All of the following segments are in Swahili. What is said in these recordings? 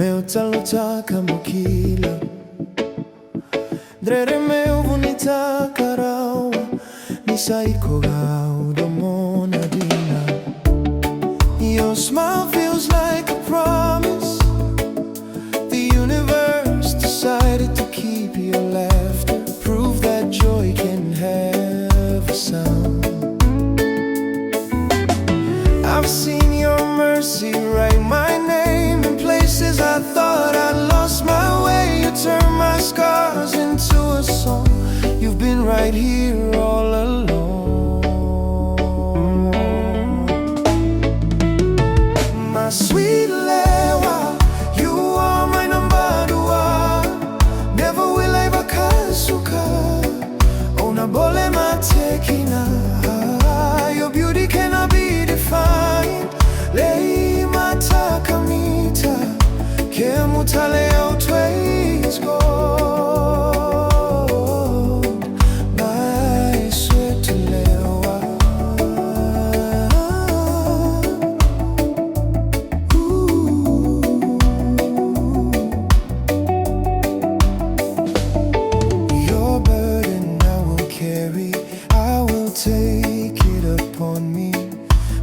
Meu talota kamukila Drere meu bonita karawa Nisaiko gau domona dina. Your smile feels like a promise. The universe decided to keep your laughter. Prove that joy can have a sound. I've seen your mercy write my name in places I thought I'd lost my way. You turn my scars into a song. You've been right here all along. My sweet Lewa, you are my number one. Never will I bakasuka. Ona bole matekina. Your beauty cannot be defined. Lei matakamita. Kemutale outweighs gold. My sweet Lewa. Your burden I will carry. I will take it upon me.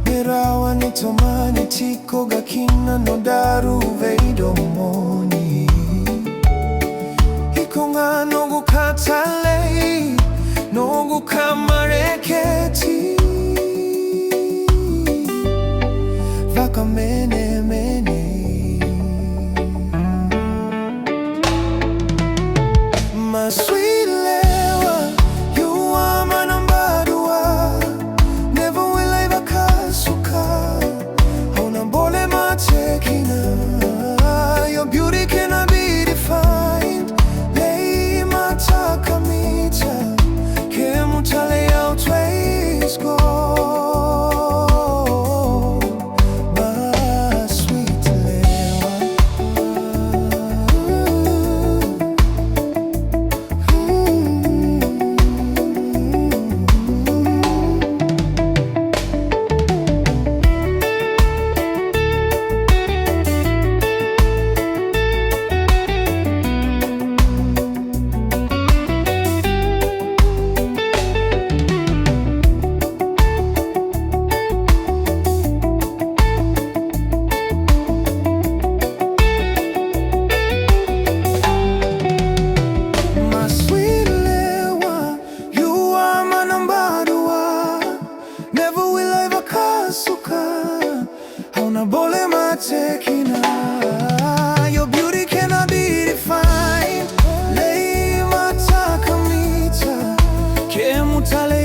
Merawa nitomani tiko gakina no daru veidomoni. Hikonga nogu katale, nogu kamareketi. Vaka mene mene. My sweet Lewa, you are my number one. Never will I bakasuka. Ona bole matekina. Your beauty cannot be defined. Lei matakamita. Kemutale outweighs gold. My sweet Lewa. Hauna bole matekina. Your beauty cannot be defined. Lei matakamita. Kemutale